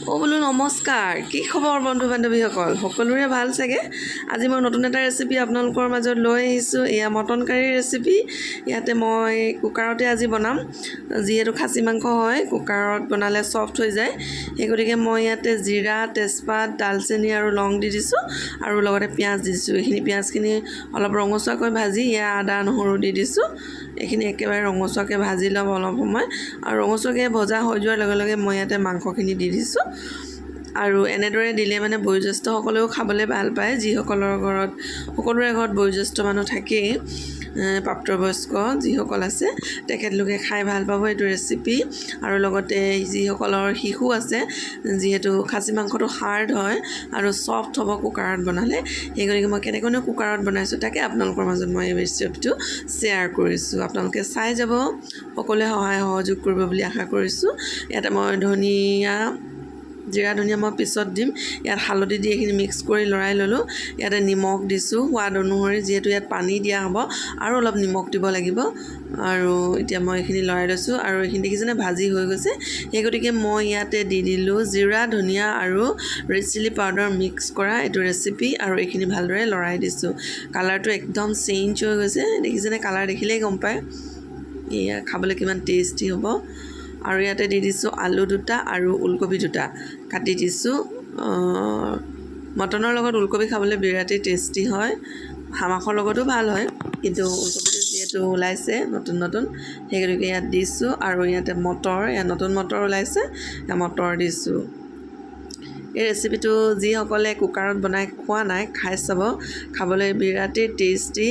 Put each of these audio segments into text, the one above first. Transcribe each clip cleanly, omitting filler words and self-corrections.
বোলো নমস্কাৰ কি খবৰ বন্ধু বান্ধৱীসকল সকলোৰে ভাল চাগে আজি মই নতুন এটা ৰেচিপি আপোনালোকৰ মাজত লৈ আহিছোঁ এয়া মটন কাৰী ৰেচিপি ইয়াতে মই কুকাৰতে আজি বনাম যিহেতু খাচী মাংস হয় কুকাৰত বনালে সফট হৈ যায় এই গতিকে মই ইয়াতে জিৰা তেজপাত দালচেনি আৰু লং দি দিছোঁ আৰু লগতে পিয়াজ দিছোঁ এইখিনি পিয়াজখিনি অলপ ৰঙচুৱাকৈ ভাজি ইয়া আদা নহৰু দি দিছোঁ এইখিনি একেবাৰে ৰঙচুৱাকৈ ভাজি ল'ম অলপ সময় আৰু ৰঙচুৱাকৈ ভজা হৈ যোৱাৰ লগে লগে মই ইয়াতে মাংসখিনি দি দিছোঁ আৰু এনেদৰে দিলে মানে বয়োজ্যেষ্ঠসকলেও খাবলৈ ভাল পায় যিসকলৰ ঘৰত সকলোৰে ঘৰত বয়োজ্যেষ্ঠ মানুহ থাকেই প্ৰাপ্তবয়স্ক যিসকল আছে তেখেতলোকে খাই ভাল পাব এইটো ৰেচিপি আৰু লগতে যিসকলৰ শিশু আছে যিহেতু খাচী মাংসটো হাৰ্ড হয় আৰু সফট হ'ব কুকাৰত বনালে সেইগতিকে মই কেনেকৈনো কুকাৰত বনাইছোঁ তাকে আপোনালোকৰ মাজত মই এই ৰেচিপিটো শ্বেয়াৰ কৰিছোঁ আপোনালোকে চাই যাব সকলোৱে সহায় সহযোগ কৰিব বুলি আশা কৰিছোঁ ইয়াতে মই জিৰা ধনিয়া মই পিছত দিম ইয়াত হালধি দি এইখিনি মিক্স কৰি লৰাই ল'লোঁ ইয়াতে নিমখ দিছোঁ সোৱাদ অনুসৰি যিহেতু ইয়াত পানী দিয়া হ'ব আৰু অলপ নিমখ দিব লাগিব আৰু এতিয়া মই এইখিনি লৰাই লৈছোঁ আৰু এইখিনি দেখিছেনে ভাজি হৈ গৈছে সেই গতিকে মই ইয়াতে দি দিলোঁ জিৰা ধনিয়া আৰু ৰেড চিলি পাউডাৰ মিক্স কৰা এইটো ৰেচিপি আৰু এইখিনি ভালদৰে লৰাই দিছোঁ কালাৰটো একদম চেঞ্জ হৈ গৈছে দেখিছেনে কালাৰ দেখিলেই গম পায় এয়া খাবলৈ কিমান টেষ্টি হ'ব আৰু ইয়াতে দি দিছোঁ আলু দুটা আৰু ওলকবি দুটা কাটি দিছোঁ মটনৰ লগত ওলকবি খাবলৈ বিৰাটেই টেষ্টি হয় হাঁহৰ লগতো ভাল হয় কিন্তু ওলকবিটো যিহেতু ওলাইছে নতুন সেই গতিকে ইয়াত দিছোঁ আৰু ইয়াতে ইয়াত নতুন মটৰ ওলাইছে মটৰ দিছোঁ এই ৰেচিপিটো যিসকলে কুকাৰত বনাই খোৱা নাই খাই চাব খাবলৈ বিৰাটেই টেষ্টি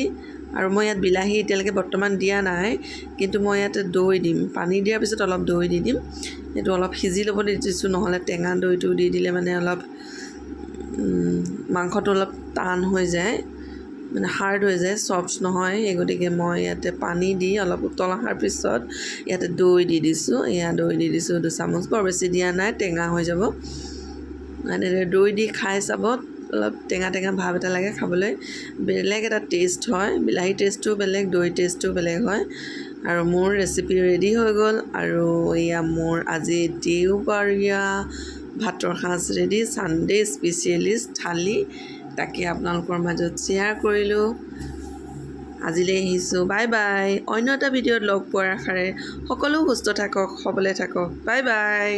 আৰু মই ইয়াত বিলাহী এতিয়ালৈকে বৰ্তমান দিয়া নাই কিন্তু মই ইয়াতে দৈ দিম পানী দিয়াৰ পিছত অলপ দৈ দি দিম এইটো অলপ সিজি ল'ব দিছোঁ নহ'লে টেঙা দৈটো দি দিলে মানে অলপ মাংসটো অলপ টান হৈ যায় মানে হাৰ্ড হৈ যায় সফট নহয় এই গতিকে মই ইয়াতে পানী দি অলপ উতল অহাৰ পিছত ইয়াতে দৈ দি দিছোঁ এয়া দৈ দি দিছোঁ 2 চামুচ বৰ বেছি দিয়া নাই টেঙা হৈ যাব এনেদৰে দৈ দি খাই চাব অলপ টেঙা ভাৱ এটা লাগে খাবলৈ বেলেগ এটা টেষ্ট হয় বিলাহী টেষ্টটো বেলেগ দৈ টেষ্টটো বেলেগ হয় আৰু মোৰ ৰেচিপি ৰেডি হৈ গ'ল আৰু এয়া মোৰ আজি দেওবাৰীয়া ভাতৰ সাজ ৰেডি ছানডে স্পেচিয়েলিষ্ট থালি তাকে আপোনালোকৰ মাজত শ্বেয়াৰ কৰিলোঁ আজিলৈ আহিছোঁ বাই বাই অন্য এটা ভিডিঅ'ত লগ পোৱাৰ আশাৰে সকলো সুস্থ থাকক সবলে থাকক বাই বাই